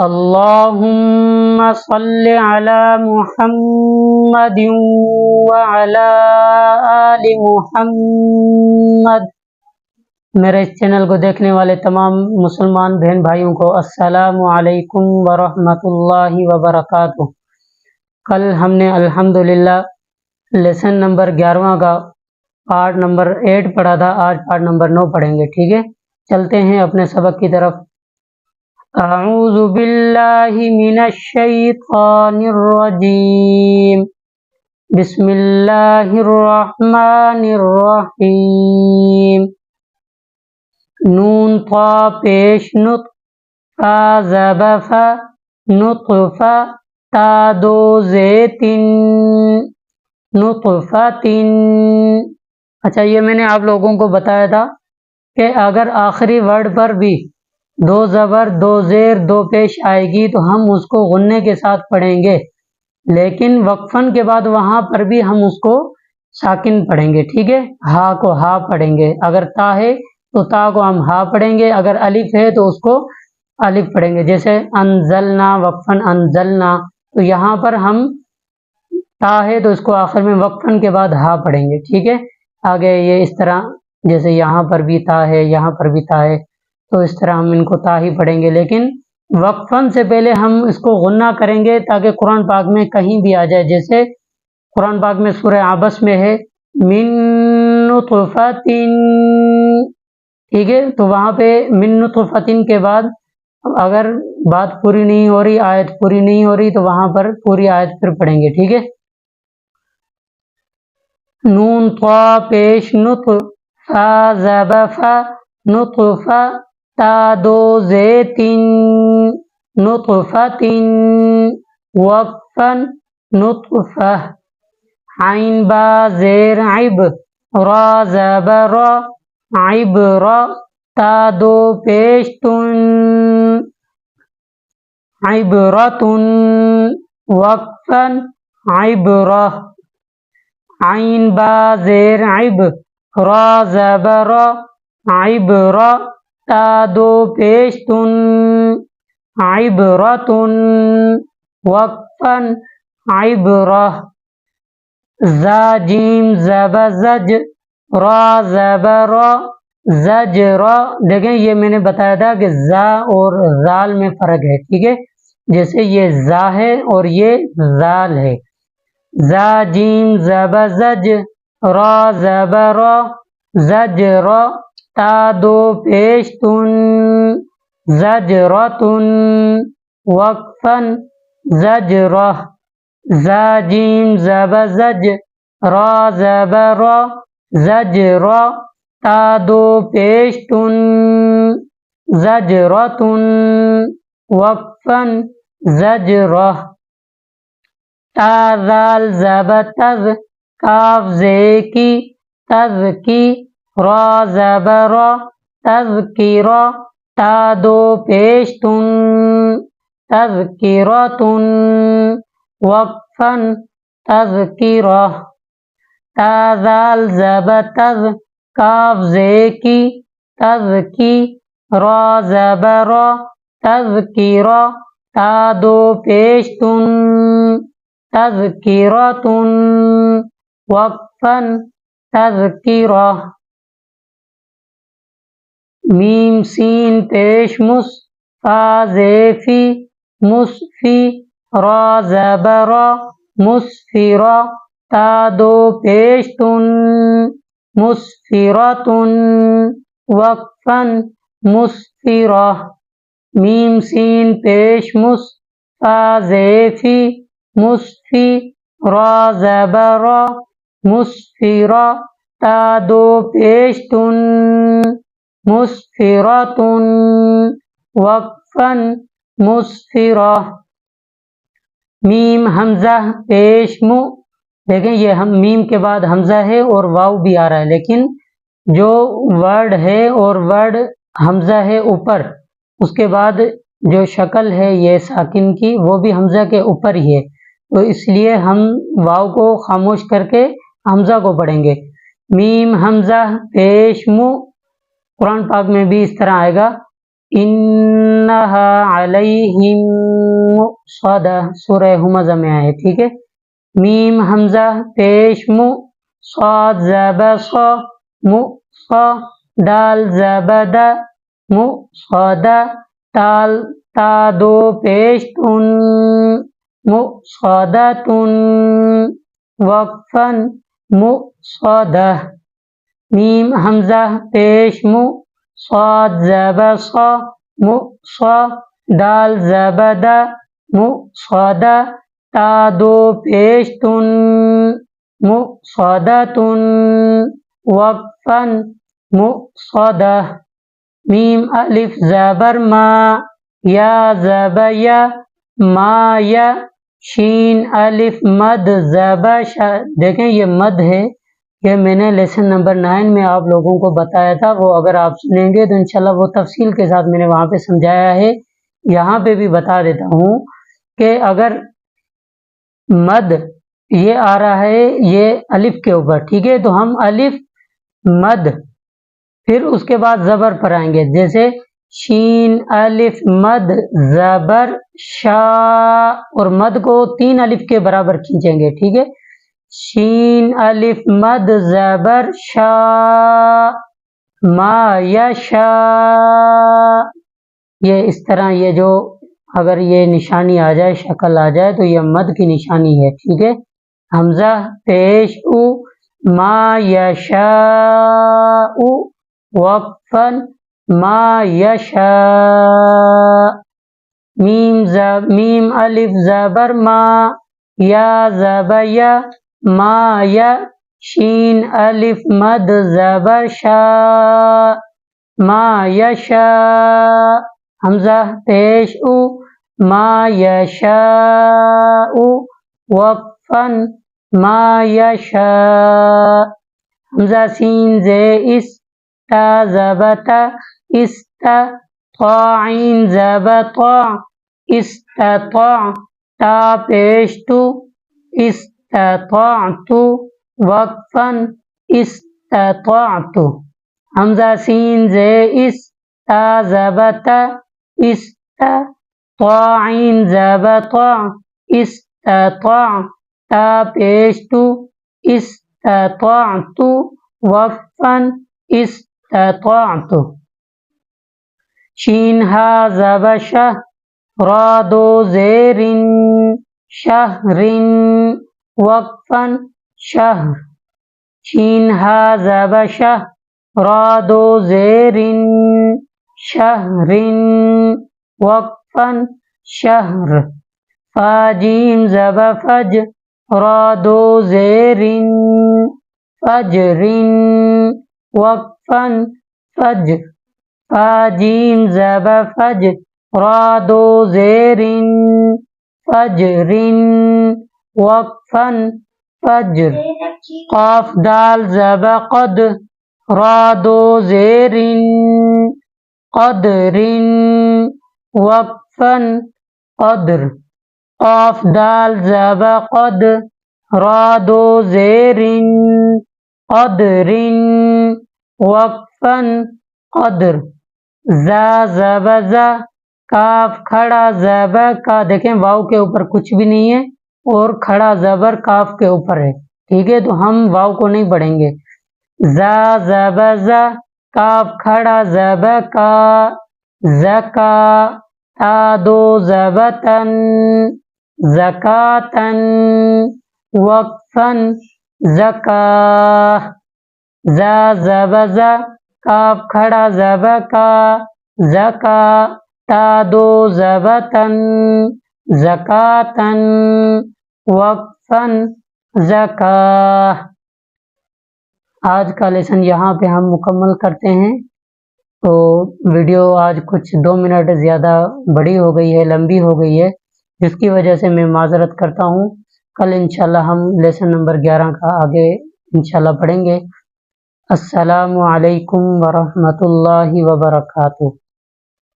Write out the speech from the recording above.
اللہم صل علی محمد وعلی آل محمد۔ میرے اس چینل کو دیکھنے والے تمام مسلمان بہن بھائیوں کو السلام علیکم ورحمۃ اللہ وبرکاتہ۔ کل ہم نے الحمدللہ لیسن نمبر 11 کا پارٹ نمبر 8 پڑھا تھا، آج پارٹ نمبر 9 پڑھیں گے، ٹھیک ہے؟ چلتے ہیں اپنے سبق کی طرف۔ اعوذ باللہ من الشیطان الرجیم، بسم اللہ الرحمن الرحیم۔ نون طا پیش نطق، فا زب فا نطفہ، تا دو زیتن نطفتن۔ اچھا، یہ میں نے آپ لوگوں کو بتایا تھا کہ اگر آخری ورڈ پر بھی دو زبر دو زیر دو پیش آئے گی تو ہم اس کو غنے کے ساتھ پڑھیں گے، لیکن وقفن کے بعد وہاں پر بھی ہم اس کو ساکن پڑھیں گے، ٹھیک ہے؟ ہا کو ہا پڑھیں گے، اگر تا ہے تو تا کو ہم ہا پڑھیں گے، اگر الف ہے تو اس کو الف پڑھیں گے، جیسے انزلنا وقفن انزلنا، تو یہاں پر ہم تا ہے تو اس کو آخر میں وقفن کے بعد ہا پڑھیں گے، ٹھیک ہے؟ آگے یہ اس طرح، جیسے یہاں پر بھی تا ہے، یہاں پر بھی تا ہے، تو اس طرح ہم ان کو تا ہی پڑھیں گے، لیکن وقفن سے پہلے ہم اس کو غنہ کریں گے تاکہ قرآن پاک میں کہیں بھی آ جائے، جیسے قرآن پاک میں سورہ عبس میں ہے من نطفتن، ٹھیک ہے؟ تو وہاں پہ من نطفتن کے بعد اگر بات پوری نہیں ہو رہی، آیت پوری نہیں ہو رہی، تو وہاں پر پوری آیت پھر پڑھیں گے، ٹھیک ہے؟ نون طا پیش نطف، فا زب فا نطفہ، تا دو زیتن نطفتن، وقفن نطفہ، عین با زیر عب، را زبر عبر، تا دو پیش تن عبرتن، وقفن عبرہ، عین با زیر عب، را زبر عبر، تا دو پیش تن عبرتن، وقفن عبرہ، زا جیم زب زج، را زبر زجر۔ دیکھیں یہ میں نے بتایا تھا کہ زا اور زال میں فرق ہے، ٹھیک ہے؟ جیسے یہ زا ہے اور یہ زال ہے۔ زا جیم زب زج، را زبر زجر، تا دو پیش تن زجرتن، وقفن زجرہ، زا جیم زب زج، را زبر زجر، تا دو پیش تن زجرتن، وقفن زجرہ، تا ذال زب تز، کاف زے کی تز کی، را زبر تذکر، تا دو پیش تن تذکرتن، وقفن تذکرہ، تا ذال زب تز، کاف زے کی تز کی، را زبر تذکر، تا دو پیش تن تذکرتن، وقفن تذکرہ، میم سین پیش مس، فا زے فی مسفی، را زبر مسفر، تا دو پیش تن مسفرتن، وقفن مسفرہ، میم سین پیش مس، فا زے فی مسفی، را زبر مسفر، تا دو پیش تن مسفرتن، وقفن مسفرہ، میم حمزہ پیش مو۔ دیکھیں یہ میم کے بعد حمزہ ہے اور واو بھی آ رہا ہے، لیکن جو ورڈ ہے اور ورڈ حمزہ ہے اوپر، اس کے بعد جو شکل ہے یہ ساکن کی، وہ بھی حمزہ کے اوپر ہی ہے، تو اس لیے ہم واو کو خاموش کر کے حمزہ کو پڑھیں گے۔ میم حمزہ پیش مو، قرآن پاک میں بھی اس طرح آئے گا، انہا علیہم مؤصدہ، سورہ ہمزہ میں آئے، ٹھیک ہے۔ میم حمزہ پیش مو، صاد زبر صا مو صا، دال زبر دا مو صادا، تال تا دو پیش تن مو صادا تن، وقفن مو صادہ۔ میم حمزہ پیش مو، صاد زبر صا مو صا، دال زبر دا مو صادا، تا دو پیش تن مو صادا تن، وقفن مو صادا۔ میم الف زبر ما، یا زبر یا، ما یا، شین الف مد زبر شا، دیکھیں یہ مد ہے، یہ میں نے لیسن نمبر 9 میں آپ لوگوں کو بتایا تھا، وہ اگر آپ سنیں گے تو انشاءاللہ وہ تفصیل کے ساتھ میں نے وہاں پہ سمجھایا ہے، یہاں پہ بھی بتا دیتا ہوں کہ اگر مد یہ آ رہا ہے یہ الف کے اوپر، ٹھیک ہے، تو ہم الف مد پھر اس کے بعد زبر پر آئیں گے، جیسے شین الف مد زبر شا، اور مد کو 3 الف کے برابر کھینچیں گے، ٹھیک ہے، شین الف مد زبر شا، ما یشا، یہ اس طرح یہ جو اگر یہ نشانی آ جائے، شکل آ جائے تو یہ مد کی نشانی ہے، ٹھیک ہے۔ حمزہ پیش او، ما یشا، وقفن ما یشا۔ میم الف زبر ما، یا زبر یا، ما یا، شین الف مد زبر شا، ما یشا۔ حمزہ پیش او، ما یشا، وقفن ما یشا۔ حمزہ سین زے اس، تا زبتا استا، طا عین زبطا استطاع، تا پیش تو استطاعت، وقفن استطاعت۔ حمزہ سین زے اس، تا زبتا استا، طا عین زبطا استطاع، تا پیش تو استطاعت، وقفن استطاعت۔ شین ہا زبر شہ، را دو زیر شہر، وقفن شہر۔ شین ہا زبر شہ، را دو زیر شہر، وقفن شہر۔ فا جیم زبر فج، را دو زیر فجر، وقفن فجر۔ فا جیم زبر فج، را دو زیر فجر، وقفن فجر۔ قاف دال زبر قد، را دو زیر قدر، وقفن قدر۔ قاف دال زبر قد، را دو زیر قدر، وقفن قدر۔ زا زبر زا، کاف کھڑا زبر کا، دیکھیں واؤ کے اوپر کچھ بھی نہیں ہے اور کھڑا زبر کاف کے اوپر ہے، ٹھیک ہے، تو ہم واؤ کو نہیں پڑھیں گے۔ زا زبر زا، کاف کھڑا زبر کا، زکا، تا دو زبر تن، زکاتن، وقفن زکا۔ زا زبر زا، کاف کھڑا زبر کا، زکا، تا دو زبر تن، زکاتن، وقفن زکا۔ آج کا لیسن یہاں پہ ہم مکمل کرتے ہیں، تو ویڈیو آج کچھ 2 منٹ زیادہ بڑی ہو گئی ہے، لمبی ہو گئی ہے، جس کی وجہ سے میں معذرت کرتا ہوں۔ کل انشاءاللہ ہم لیسن نمبر 11 کا آگے انشاءاللہ پڑھیں گے۔ السلام علیکم ورحمۃ اللہ وبرکاتہ۔